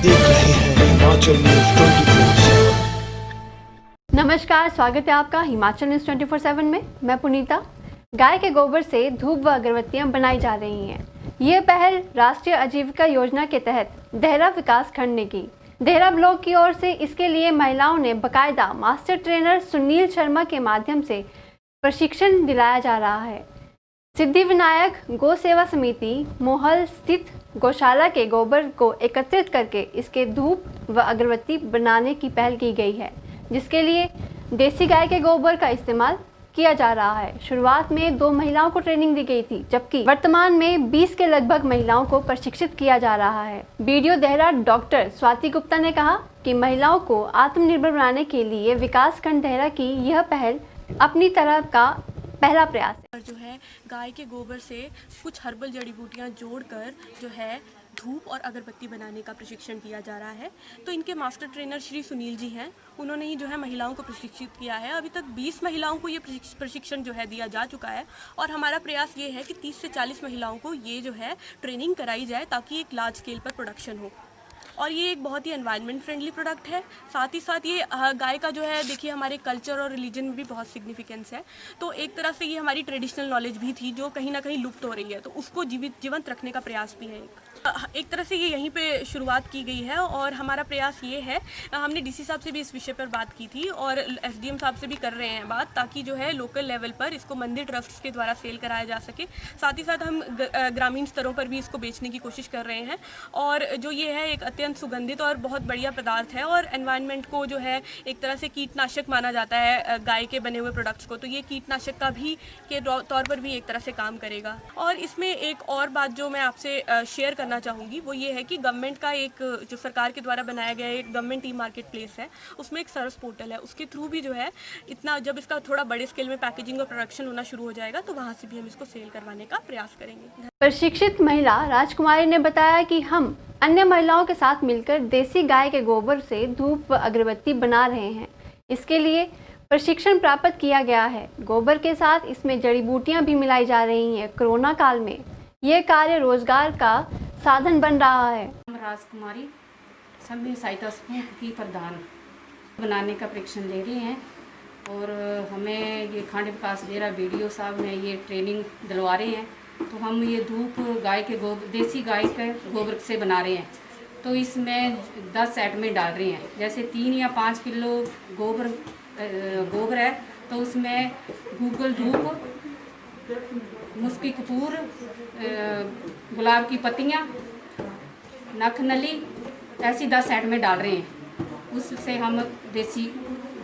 देख रहे हैं हिमाचल न्यूज 24/7। नमस्कार, स्वागत है आपका हिमाचल न्यूज 24/7 में। मैं पुनीता। गाय के गोबर से धूप व अगरबत्तियां बनाई जा रही हैं। ये पहल राष्ट्रीय आजीविका योजना के तहत देहरा विकास खंड ने की। देहरा ब्लॉक की ओर से इसके लिए महिलाओं ने बकायदा मास्टर ट्रेनर सुनील शर्मा के माध्यम से प्रशिक्षण दिलाया जा रहा है। सिद्धिविनायक गौ सेवा समिति मोहल स्थित गौशाला के गोबर को एकत्रित करके इसके धूप व अगरबत्ती बनाने की पहल की गई है, जिसके लिए देसी गाय के गोबर का इस्तेमाल किया जा रहा है। शुरुआत में 2 महिलाओं को ट्रेनिंग दी गई थी, जबकि वर्तमान में 20 के लगभग महिलाओं को प्रशिक्षित किया जा रहा है। बीडीओ देहरा डॉक्टर स्वाति गुप्ता ने कहा कि महिलाओं को आत्मनिर्भर बनाने के लिए विकास खंड देहरा की यह पहल अपनी तरह का पहला प्रयास है। जो है गाय के गोबर से कुछ हर्बल जड़ी बूटियाँ जोड़कर जो है धूप और अगरबत्ती बनाने का प्रशिक्षण दिया जा रहा है। तो इनके मास्टर ट्रेनर श्री सुनील जी हैं, उन्होंने ही जो है महिलाओं को प्रशिक्षित किया है। अभी तक 20 महिलाओं को ये प्रशिक्षण जो है दिया जा चुका है और हमारा प्रयास ये है कि 30 से 40 महिलाओं को ये जो है ट्रेनिंग कराई जाए ताकि एक लार्ज स्केल पर प्रोडक्शन हो। और ये एक बहुत ही एनवायरनमेंट फ्रेंडली प्रोडक्ट है। साथ ही साथ ये गाय का जो है देखिए हमारे कल्चर और रिलीजन में भी बहुत सिग्निफिकेंस है। तो एक तरह से ये हमारी ट्रेडिशनल नॉलेज भी थी जो कहीं ना कहीं लुप्त हो रही है, तो उसको जीवंत रखने का प्रयास भी है। एक तरह से ये यहीं पे शुरुआत की गई है और हमारा प्रयास ये है, हमने डीसी साहब से भी इस विषय पर बात की थी और एसडीएम साहब से भी कर रहे हैं बात, ताकि जो है लोकल लेवल पर इसको मंदिर ट्रस्ट के द्वारा सेल कराया जा सके। साथ ही साथ हम ग्रामीण स्तरों पर भी इसको बेचने की कोशिश कर रहे हैं। और जो ये है एक अत्यंत सुगंधित और बहुत बढ़िया पदार्थ है और एनवायरनमेंट को जो है एक तरह से कीटनाशक माना जाता है गाय के बने हुए प्रोडक्ट्स को, तो ये कीटनाशक का भी के तौर पर भी एक तरह से काम करेगा। और इसमें एक और बात जो मैं आपसे शेयर करना चाहूँगी वो ये है कि गवर्नमेंट का एक जो सरकार के द्वारा बनाया गया एक गवर्नमेंट ई मार्केट प्लेस है, उसमें एक सरस पोर्टल है, उसके थ्रू भी जो है इतना जब इसका थोड़ा बड़े स्केल में पैकेजिंग और प्रोडक्शन होना शुरू हो जाएगा तो वहाँ से भी हम इसको सेल करवाने का प्रयास करेंगे। प्रशिक्षित महिला राजकुमारी ने बताया कि हम अन्य महिलाओं के साथ मिलकर देसी गाय के गोबर से धूप व अगरबत्ती बना रहे हैं। इसके लिए प्रशिक्षण प्राप्त किया गया है। गोबर के साथ इसमें जड़ी बूटियां भी मिलाई जा रही हैं। कोरोना काल में ये कार्य रोजगार का साधन बन रहा है। राजकुमारी सभी सहायता समूह की प्रधान बनाने का प्रशिक्षण ले रही हैं और हमें ये खंड विकास देहरा बीडीओ साहब ने ये ट्रेनिंग दिलवा रहे हैं। तो हम ये धूप गाय के गोबर देसी गाय के गोबर से बना रहे हैं। तो इसमें 10 सेट में डाल रहे हैं। जैसे 3 या 5 किलो गोबर है तो उसमें गूगल धूप, मुस्की कपूर, गुलाब की पत्तियाँ, नख नली ऐसी 10 सेट में डाल रहे हैं। उससे हम देसी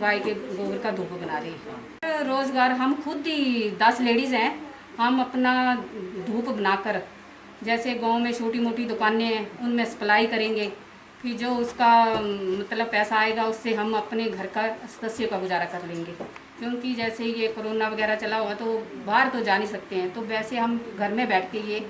गाय के गोबर का धूप बना रहे हैं। रोज़गार हम खुद ही 10 लेडीज़ हैं, हम अपना धूप बनाकर जैसे गांव में छोटी मोटी दुकानें हैं उनमें सप्लाई करेंगे। फिर जो उसका मतलब पैसा आएगा उससे हम अपने घर का सदस्य का गुजारा कर लेंगे। क्योंकि जैसे ये कोरोना वगैरह चला हुआ तो बाहर तो जा नहीं सकते हैं, तो वैसे हम घर में बैठ के ये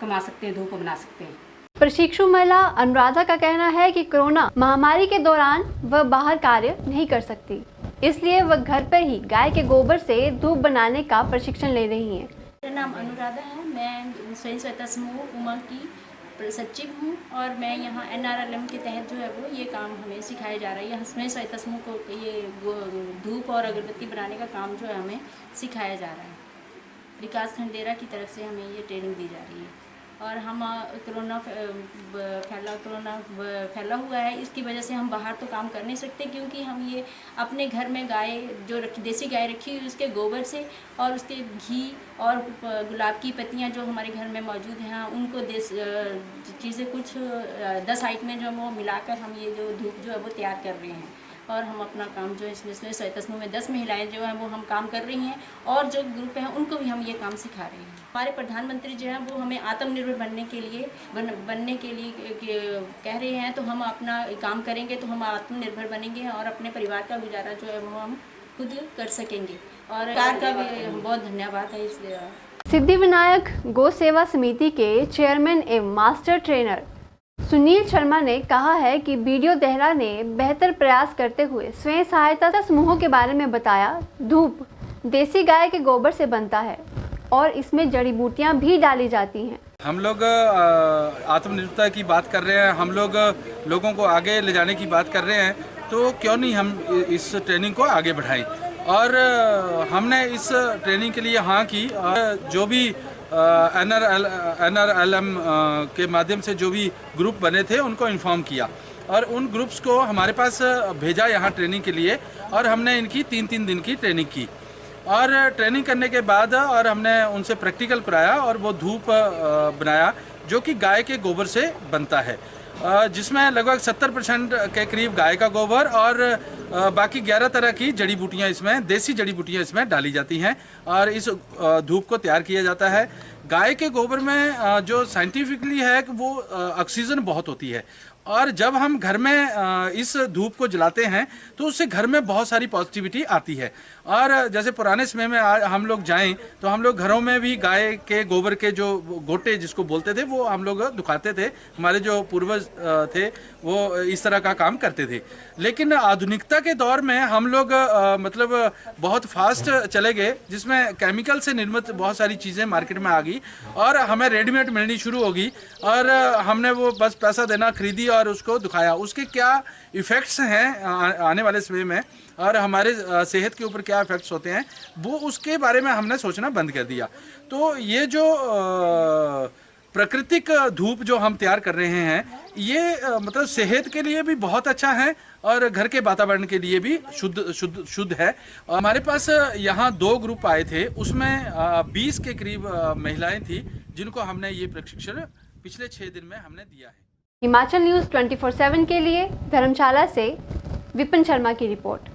कमा सकते हैं, धूप बना सकते हैं। प्रशिक्षु महिला अनुराधा का कहना है कि कोरोना महामारी के दौरान वह बाहर कार्य नहीं कर सकती, इसलिए वह घर पर ही गाय के गोबर से धूप बनाने का प्रशिक्षण ले रही हैं। मेरा नाम अनुराधा है, मैं स्वयं सहायता समूह उमा की सचिव हूँ और मैं यहाँ NRLM के तहत जो है वो ये काम हमें सिखाया जा रहा है। यहाँ स्वयं सहायता समूह को ये धूप और अगरबत्ती बनाने का काम जो है हमें सिखाया जा रहा है। विकास खंड देहरा की तरफ से हमें ये ट्रेनिंग दी जा रही है। और हम कोरोना फैला हुआ है, इसकी वजह से हम बाहर तो काम कर नहीं सकते, क्योंकि हम ये अपने घर में गाय जो देसी गाय रखी हुई उसके गोबर से और उसके घी और गुलाब की पत्तियां जो हमारे घर में मौजूद हैं उनको चीज़ें कुछ 10 आइटमें जो वो मिलाकर हम ये जो धूप जो है वो तैयार कर रहे हैं। और हम अपना काम जो है इसमें सहायता समूह में 10 महिलाएं जो हैं वो हम काम कर रही हैं और जो ग्रुप हैं उनको भी हम ये काम सिखा रहे हैं। हमारे प्रधानमंत्री जो हैं वो हमें आत्मनिर्भर बनने के लिए कह रहे हैं, तो हम अपना काम करेंगे तो हम आत्मनिर्भर बनेंगे और अपने परिवार का गुजारा जो है वो हम खुद कर सकेंगे। और सरकार का भी बहुत धन्यवाद है। इसलिए सिद्धिविनायक गौ सेवा समिति के चेयरमैन एवं मास्टर ट्रेनर सुनील शर्मा ने कहा है कि बीडीओ देहरा ने बेहतर प्रयास करते हुए स्वयं सहायता समूहों के बारे में बताया। धूप देसी गाय के गोबर से बनता है और इसमें जड़ी बूटियां भी डाली जाती हैं। हम लोग आत्मनिर्भरता की बात कर रहे हैं, हम लोग लोगों को आगे ले जाने की बात कर रहे हैं, तो क्यों नहीं हम इस ट्रेनिंग को आगे बढ़ाएं। और हमने इस ट्रेनिंग के लिए हाँ की, और जो भी NRLM के माध्यम से जो भी ग्रुप बने थे उनको इन्फॉर्म किया और उन ग्रुप्स को हमारे पास भेजा यहाँ ट्रेनिंग के लिए, और हमने इनकी 3-3 दिन की ट्रेनिंग की। और ट्रेनिंग करने के बाद और हमने उनसे प्रैक्टिकल कराया और वो धूप बनाया जो कि गाय के गोबर से बनता है, जिसमें लगभग 70% के करीब गाय का गोबर और बाकी 11 तरह की जड़ी बूटियाँ इसमें, देसी जड़ी बूटियाँ इसमें डाली जाती हैं और इस धूप को तैयार किया जाता है। गाय के गोबर में जो साइंटिफिकली है कि वो ऑक्सीजन बहुत होती है, और जब हम घर में इस धूप को जलाते हैं तो उससे घर में बहुत सारी पॉजिटिविटी आती है। और जैसे पुराने समय में हम लोग जाएं तो हम लोग घरों में भी गाय के गोबर के जो गोटे जिसको बोलते थे वो हम लोग दुखाते थे, हमारे जो पूर्वज थे वो इस तरह का काम करते थे। लेकिन आधुनिकता के दौर में हम लोग मतलब बहुत फास्ट चले गए, जिसमें केमिकल से निर्मित बहुत सारी चीज़ें मार्केट में आ गई और हमें रेडीमेड मिलनी शुरू होगी, और हमने वो बस पैसा देना खरीदी और उसको दिखाया। उसके क्या इफ़ेक्ट्स हैं आने वाले समय में और हमारे सेहत के ऊपर क्या इफ़ेक्ट्स होते हैं, वो उसके बारे में हमने सोचना बंद कर दिया। तो ये जो प्राकृतिक धूप जो हम तैयार कर रहे हैं ये मतलब सेहत के लिए भी बहुत अच्छा है और घर के वातावरण के लिए भी शुद्ध है। हमारे पास यहाँ 2 ग्रुप आए थे, उसमें 20 के करीब महिलाएं थी जिनको हमने ये प्रशिक्षण पिछले 6 दिन में हमने दिया है। हिमाचल न्यूज़ 24/7 के लिए धर्मशाला से विपिन शर्मा की रिपोर्ट।